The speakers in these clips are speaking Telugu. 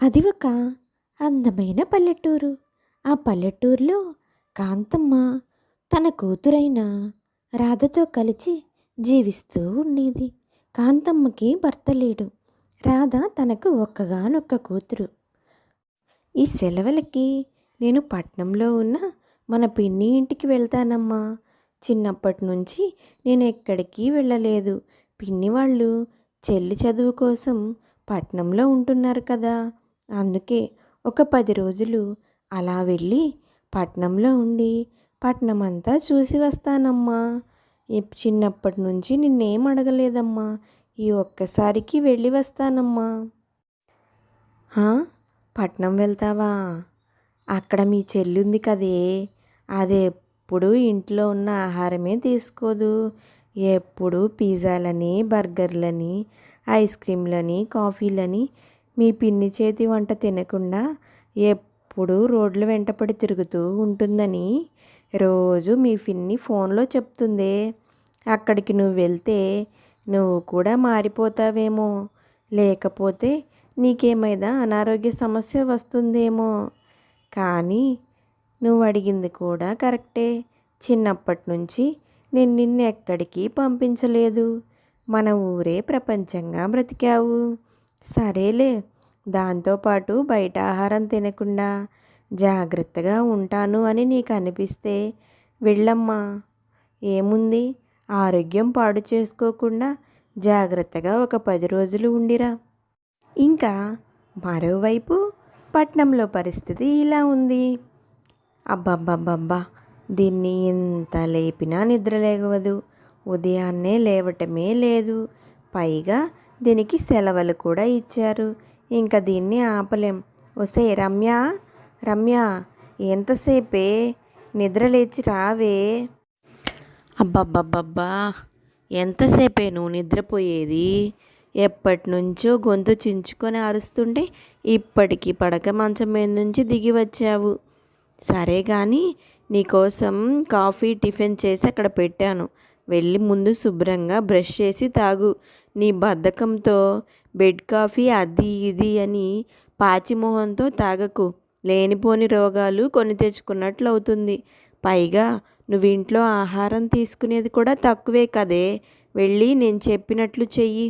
అది ఒక అందమైన పల్లెటూరు. ఆ పల్లెటూరులో కాంతమ్మ తన కూతురైన రాధతో కలిసి జీవిస్తూ ఉండేది. కాంతమ్మకి భర్త లేడు. రాధ తనకు ఒక్కగానొక్క కూతురు. ఈ సెలవులకి నేను పట్నంలో ఉన్న మన పిన్ని ఇంటికి వెళ్తానమ్మా. చిన్నప్పటి నుంచి నేను ఎక్కడికి వెళ్ళలేదు. పిన్ని వాళ్ళు చెల్లి చదువు కోసం పట్నంలో ఉంటున్నారు కదా. అందుకే ఒక 10 రోజులు అలా వెళ్ళి పట్నంలో ఉండి పట్నం అంతా చూసి వస్తానమ్మా. చిన్నప్పటి నుంచి నిన్నేం అడగలేదమ్మా. ఈ ఒక్కసారికి వెళ్ళి వస్తానమ్మా. హా, పట్నం వెళ్తావా? అక్కడ మీ చెల్లుంది కదే, అది ఎప్పుడు ఇంట్లో ఉన్న ఆహారమే తీసుకోదు. ఎప్పుడు పిజ్జాలని, బర్గర్లని, ఐస్ క్రీమ్లని, కాఫీలని, మీ పిన్ని చేతి వంట తినకుండా ఎప్పుడు రోడ్ల వెంటపడి తిరుగుతూ ఉంటుందని రోజు మీ పిన్ని ఫోన్లో చెప్తుందే. అక్కడికి నువ్వు వెళ్తే నువ్వు కూడా మారిపోతావేమో, లేకపోతే నీకేమైనా అనారోగ్య సమస్య వస్తుందేమో. కానీ నువ్వు అడిగింది కూడా కరెక్టే. చిన్నప్పటి నుంచి నేను నిన్ను ఎక్కడికి పంపించలేదు. మన ఊరే ప్రపంచంగా బ్రతికావు. సరేలే, దాంతోపాటు బయట ఆహారం తినకుండా జాగ్రత్తగా ఉంటాను అని నీకు అనిపిస్తే వెళ్ళమ్మా. ఏముంది, ఆరోగ్యం పాడు చేసుకోకుండా జాగ్రత్తగా ఒక 10 రోజులు ఉండిరా. ఇంకా మరోవైపు పట్నంలో పరిస్థితి ఇలా ఉంది. అబ్బబ్బబ్బబ్బా, దీన్ని ఎంత లేపినా నిద్ర లేవదు. ఉదయాన్నే లేవటమే లేదు. పైగా దీనికి సెలవులు కూడా ఇచ్చారు. ఇంకా దీన్ని ఆపలేం. ఒసే రమ్య, రమ్య, ఎంతసేపే, నిద్ర లేచి రావే. అబ్బబ్బబ్బబ్బా, ఎంతసేపే నువ్వు నిద్రపోయేది? ఎప్పటి నుంచో గొంతు చించుకొని అరుస్తుంటే ఇప్పటికీ పడక మంచం మీద నుంచి దిగి వచ్చావు. సరే కానీ నీకోసం కాఫీ టిఫిన్ చేసి అక్కడ పెట్టాను. వెళ్ళి ముందు శుభ్రంగా బ్రష్ చేసి తాగు. నీ బద్ధకంతో బెడ్ కాఫీ అది ఇది అని పాచిమొహంతో తాగకు. లేనిపోని రోగాలు కొని తెచ్చుకున్నట్లు అవుతుంది. పైగా నువ్వు ఇంట్లో ఆహారం తీసుకునేది కూడా తక్కువే కదే. వెళ్ళి నేను చెప్పినట్లు చెయ్యి.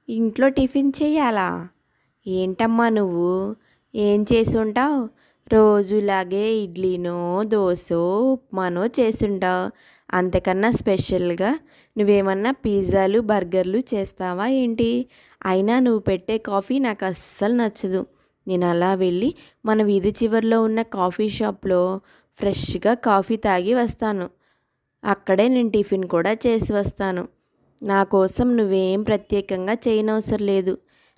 ఇంట్లో టిఫిన్ చెయ్యాలా? ఏంటమ్మా నువ్వు, ఏం చేసి ఉంటావు? రోజులాగే ఇడ్లీనో దోశో ఉప్మానో చేసుంటావు. అంతకన్నా స్పెషల్గా నువ్వేమన్నా పిజ్జాలు బర్గర్లు చేస్తావా ఏంటి? అయినా నువ్వు పెట్టే కాఫీ నాకు అస్సలు నచ్చదు. నేను అలా వెళ్ళి మన వీధి చివరిలో ఉన్న కాఫీ షాప్లో ఫ్రెష్గా కాఫీ తాగి వస్తాను. అక్కడే నేను టిఫిన్ కూడా చేసి వస్తాను. నా కోసం నువ్వేం ప్రత్యేకంగా చేయనవసరం లేదు.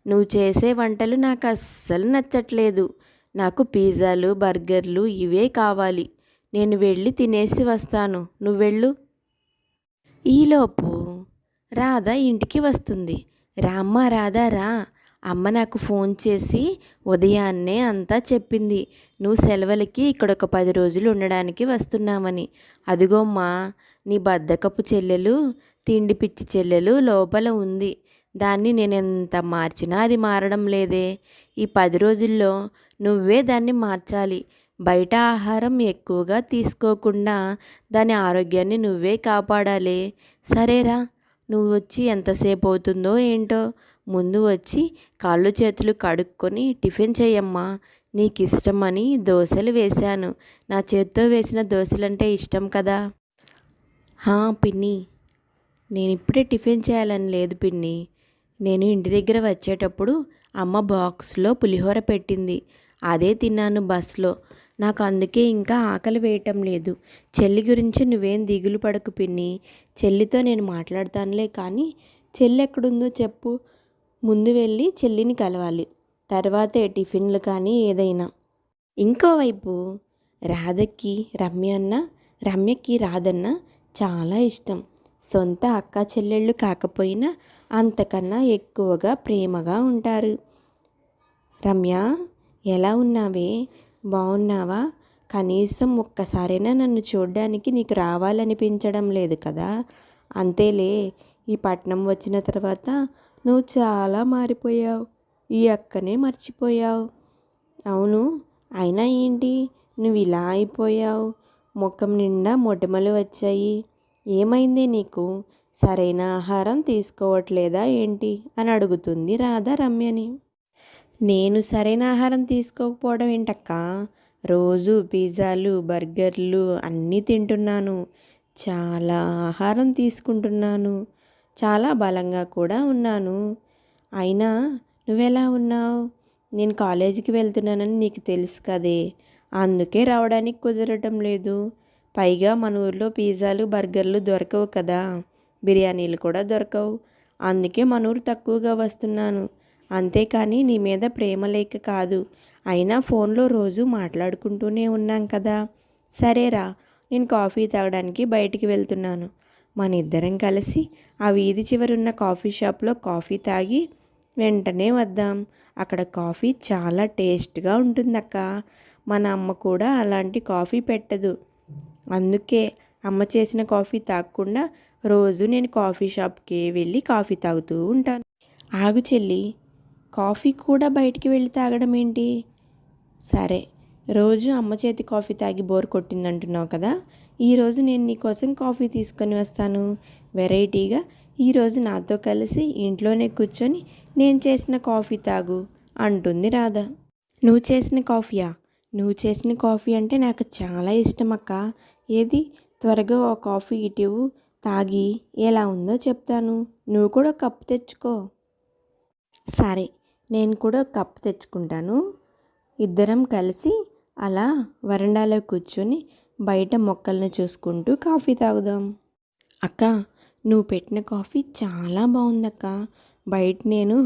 నువ్వు చేసే వంటలు నాకు అస్సలు నచ్చట్లేదు. నాకు పిజ్జాలు బర్గర్లు ఇవే కావాలి. నేను వెళ్ళి తినేసి వస్తాను, నువ్వెళ్ళు. ఈలోపు రాధ ఇంటికి వస్తుంది. రామ్మ రాధా రా, అమ్మ నాకు ఫోన్ చేసి ఉదయాన్నే అంతా చెప్పింది. నువ్వు సెలవులకి ఇక్కడ ఒక 10 రోజులు ఉండడానికి వస్తున్నామని. అదిగోమ్మా, నీ బద్ధకపు చెల్లెలు, తిండి పిచ్చి చెల్లెలు లోపల ఉంది. దాన్ని నేను ఎంత మార్చినా అది మారడం లేదే. ఈ 10 రోజుల్లో నువ్వే దాన్ని మార్చాలి. బయట ఆహారం ఎక్కువగా తీసుకోకుండా దాని ఆరోగ్యాన్ని నువ్వే కాపాడాలి. సరేరా, నువ్వు వచ్చి ఎంతసేపు అవుతుందో ఏంటో. ముందు వచ్చి కాళ్ళు చేతులు కడుక్కొని టిఫిన్ చేయమ్మా. నీకు ఇష్టమని దోశలు వేశాను. నా చేత్తో వేసిన దోశలంటే ఇష్టం కదా. పిన్ని, నేను ఇప్పుడే టిఫిన్ చేయాలని లేదు పిన్ని. నేను ఇంటి దగ్గర వచ్చేటప్పుడు అమ్మ బాక్స్లో పులిహోర పెట్టింది. అదే తిన్నాను బస్లో. నాకు అందుకే ఇంకా ఆకలి వేయటం లేదు. చెల్లి గురించి నువ్వేం దిగులు పడకు పిన్ని. చెల్లితో నేను మాట్లాడతానులే. కానీ చెల్లి ఎక్కడుందో చెప్పు. ముందు వెళ్ళి చెల్లిని కలవాలి, తర్వాతే టిఫిన్లు కానీ ఏదైనా. ఇంకోవైపు రాధకి రమ్యకి రాధన్న చాలా ఇష్టం. సొంత అక్క చెల్లెళ్ళు కాకపోయినా అంతకన్నా ఎక్కువగా ప్రేమగా ఉంటారు. రమ్య, ఎలా ఉన్నావే? బాగున్నావా? కనీసం ఒక్కసారైనా నన్ను చూడ్డానికి నీకు రావాలనిపించడం లేదు కదా? అంతేలే, ఈ పట్నం వచ్చిన తర్వాత నువ్వు చాలా మారిపోయావు. ఈ అక్కనే మర్చిపోయావు. అవును, అయినా ఏంటి నువ్వు ఇలా అయిపోయావు? ముఖం నిండా మొటిమలు వచ్చాయి. ఏమైంది నీకు? సరైన ఆహారం తీసుకోవట్లేదా ఏంటి అని అడుగుతుంది రాధ రమ్యని. నేను సరైన ఆహారం తీసుకోకపోవడం ఏంటక్క? రోజు పిజ్జాలు బర్గర్లు అన్నీ తింటున్నాను. చాలా ఆహారం తీసుకుంటున్నాను. చాలా బలంగా కూడా ఉన్నాను. అయినా నువ్వెలా ఉన్నావు? నేను కాలేజీకి వెళ్తున్నానని నీకు తెలుసు కదే, అందుకే రావడానికి కుదరటం లేదు. పైగా మన ఊర్లో పిజ్జాలు బర్గర్లు దొరకవు కదా, బిర్యానీలు కూడా దొరకవు. అందుకే మన ఊరు తక్కువగా వస్తున్నాను. అంతేకాని నీ మీద ప్రేమ లేక కాదు. అయినా ఫోన్లో రోజు మాట్లాడుకుంటూనే ఉన్నాం కదా. సరేరా, నేను కాఫీ తాగడానికి బయటికి వెళ్తున్నాను. మన ఇద్దరం కలిసి ఆ వీధి చివరున్న కాఫీ షాప్లో కాఫీ తాగి వెంటనే వద్దాం. అక్కడ కాఫీ చాలా టేస్ట్గా ఉంటుందక్క. మన అమ్మ కూడా అలాంటి కాఫీ పెట్టదు. అందుకే అమ్మ చేసిన కాఫీ తాగకుండా రోజు నేను కాఫీ షాప్కి వెళ్ళి కాఫీ తాగుతూ ఉంటాను. ఆగు చెల్లి, కాఫీ కూడా బయటికి వెళ్ళి తాగడం ఏంటి? సరే, రోజు అమ్మ చేతి కాఫీ తాగి బోర్ కొట్టిందంటున్నావు కదా, ఈరోజు నేను నీకోసం కాఫీ తీసుకొని వస్తాను. వెరైటీగా ఈరోజు నాతో కలిసి ఇంట్లోనే కూర్చొని నేను చేసిన కాఫీ తాగు అంటుంది రాధ. నువ్వు చేసిన కాఫీయా? నువ్వు చేసిన కాఫీ అంటే నాకు చాలా ఇష్టం అక్క. ఏది, త్వరగా ఓ కాఫీ ఇటివు, తాగి ఎలా ఉందో చెప్తాను. నువ్వు కూడా కప్పు తెచ్చుకో. సరే, నేను కూడా కప్పు తెచ్చుకుంటాను. ఇద్దరం కలిసి అలా వరండాలో కూర్చొని బయట మొక్కల్ని చూసుకుంటూ కాఫీ తాగుదాం. అక్క, నువ్వు పెట్టిన కాఫీ చాలా బాగుందక్క. బయట నేను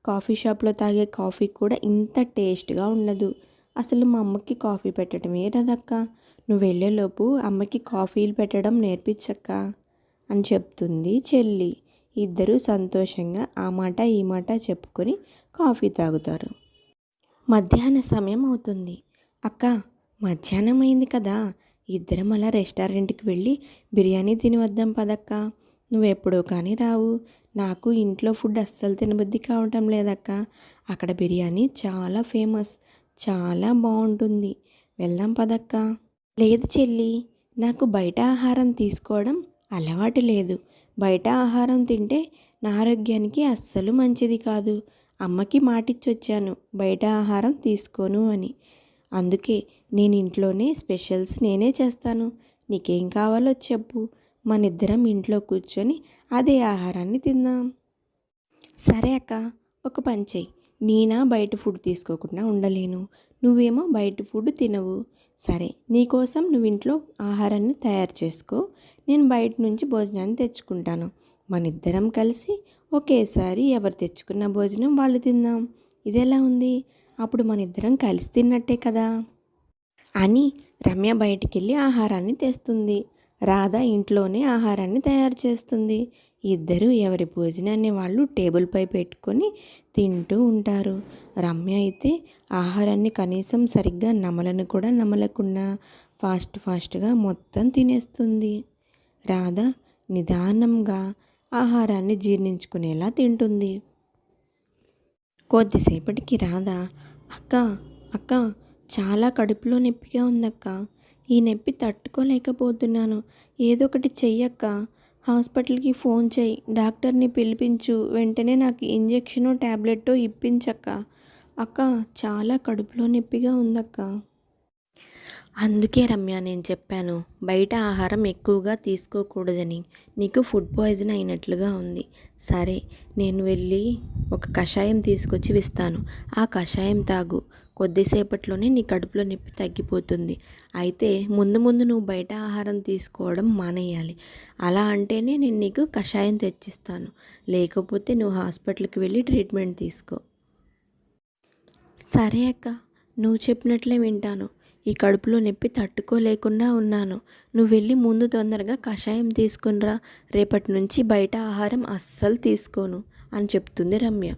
కాఫీ షాప్లో తాగే కాఫీ కూడా ఇంత టేస్ట్గా ఉండదు. అసలు మా అమ్మకి కాఫీ పెట్టడమే రాదక్క. నువ్వు వెళ్ళేలోపు అమ్మకి కాఫీలు పెట్టడం నేర్పించక్క అని చెప్తుంది చెల్లి. ఇద్దరూ సంతోషంగా ఆ మాట ఈ మాట చెప్పుకొని కాఫీ తాగుతారు. మధ్యాహ్న సమయం అవుతుంది. అక్క, మధ్యాహ్నం అయింది కదా, ఇద్దరం అలా రెస్టారెంట్కి వెళ్ళి బిర్యానీ తిని వద్దాం పదక్క. నువ్వెప్పుడో కానీ రావు. నాకు ఇంట్లో ఫుడ్ అస్సలు తినబుద్ధి కావటం లేదక్క. అక్కడ బిర్యానీ చాలా ఫేమస్, చాలా బాగుంటుంది. వెళ్దాం పదక్క. లేదు చెల్లి, నాకు బయట ఆహారం తీసుకోవడం అలవాటు లేదు. బయట ఆహారం తింటే నా ఆరోగ్యానికి అస్సలు మంచిది కాదు. అమ్మకి మాటిచ్చొచ్చాను బయట ఆహారం తీసుకోను అని. అందుకే నేను ఇంట్లోనే స్పెషల్స్ నేనే చేస్తాను. నీకేం కావాలో చెప్పు, మనిద్దరం ఇంట్లో కూర్చొని అదే ఆహారాన్ని తిందాం. సరే అక్క, ఒక పని చెయ్యి. నేనా బయట ఫుడ్ తీసుకోకుండా ఉండలేను, నువ్వేమో బయట ఫుడ్ తినవు. సరే, నీకోసం నువ్వు ఇంట్లో ఆహారాన్ని తయారు చేసుకో, నేను బయట నుంచి భోజనాన్ని తెచ్చుకుంటాను. మనిద్దరం కలిసి ఒకేసారి ఎవరు తెచ్చుకున్న భోజనం వాళ్ళు తిందాం. ఇది ఎలా ఉంది? అప్పుడు మనిద్దరం కలిసి తిన్నట్టే కదా అని రమ్య బయటికెళ్ళి ఆహారాన్ని తెస్తుంది. రాధ ఇంట్లోనే ఆహారాన్ని తయారు చేస్తుంది. ఇద్దరు ఎవరి భోజనాన్ని వాళ్ళు టేబుల్పై పెట్టుకొని తింటూ ఉంటారు. రమ్య అయితే ఆహారాన్ని కనీసం సరిగ్గా నమలను కూడా నమలకుండా ఫాస్ట్గా మొత్తం తినేస్తుంది. రాధ నిదానంగా ఆహారాన్ని జీర్ణించుకునేలా తింటుంది. కొద్దిసేపటికి రాధ, అక్క అక్క, చాలా కడుపులో నొప్పిగా ఉందక్క. ఈ నొప్పి తట్టుకోలేకపోతున్నాను. ఏదో ఒకటి చెయ్యక్క. హాస్పిటల్కి ఫోన్ చెయ్యి, డాక్టర్ని పిలిపించు, వెంటనే నాకు ఇంజెక్షనో ట్యాబ్లెట్టో ఇప్పించక్క. అక్క, చాలా కడుపులో నొప్పిగా ఉందక్క. అందుకే రమ్య నేను చెప్పాను బయట ఆహారం ఎక్కువగా తీసుకోకూడదని. నీకు ఫుడ్ పాయిజన్ అయినట్లుగా ఉంది. సరే, నేను వెళ్ళి ఒక కషాయం తీసుకొచ్చి ఇస్తాను. ఆ కషాయం తాగు. కొద్దిసేపట్లోనే నీ కడుపులో నొప్పి తగ్గిపోతుంది. అయితే ముందు నువ్వు బయట ఆహారం తీసుకోవడం మానేయాలి. అలా అంటేనే నేను నీకు కషాయం తెచ్చిస్తాను. లేకపోతే నువ్వు హాస్పిటల్కి వెళ్ళి ట్రీట్మెంట్ తీసుకో. సరే అక్క, నువ్వు చెప్పినట్లే వింటాను. ఈ కడుపులో నొప్పి తట్టుకోలేకుండా ఉన్నాను. నువ్వు వెళ్ళి ముందు తొందరగా కషాయం తీసుకునిరా. రేపటి నుంచి బయట ఆహారం అస్సలు తీసుకోను అని చెప్తుంది రమ్య.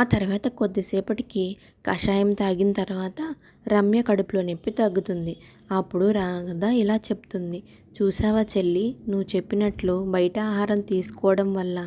ఆ తర్వాత కొద్దిసేపటికి కషాయం తాగిన తర్వాత రమ్య కడుపులో నొప్పి తగ్గుతుంది. అప్పుడు రాధ ఇలా చెప్తుంది, చూసావా చెల్లి, నువ్వు చెప్పినట్లు బయట ఆహారం తీసుకోవడం వల్ల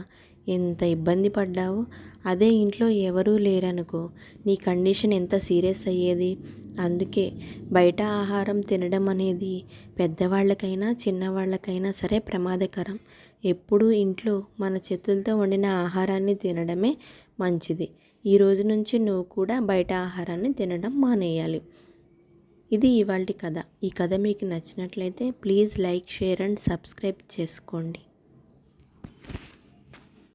ఎంత ఇబ్బంది పడ్డావు. అదే ఇంట్లో ఎవరూ లేరనుకో నీ కండిషన్ ఎంత సీరియస్ అయ్యేది. అందుకే బయట ఆహారం తినడం అనేది పెద్దవాళ్ళకైనా చిన్నవాళ్ళకైనా సరే ప్రమాదకరం. ఎప్పుడూ ఇంట్లో మన చేతులతో వండిన ఆహారాన్ని తినడమే మంచిది. ఈ రోజు నుంచి నువ్వు కూడా బయట ఆహారాన్ని తినడం మానేయాలి. ఇది ఇవాల్టి కథ. ఈ కథ మీకు నచ్చినట్లయితే please like, share and subscribe చేసుకోండి.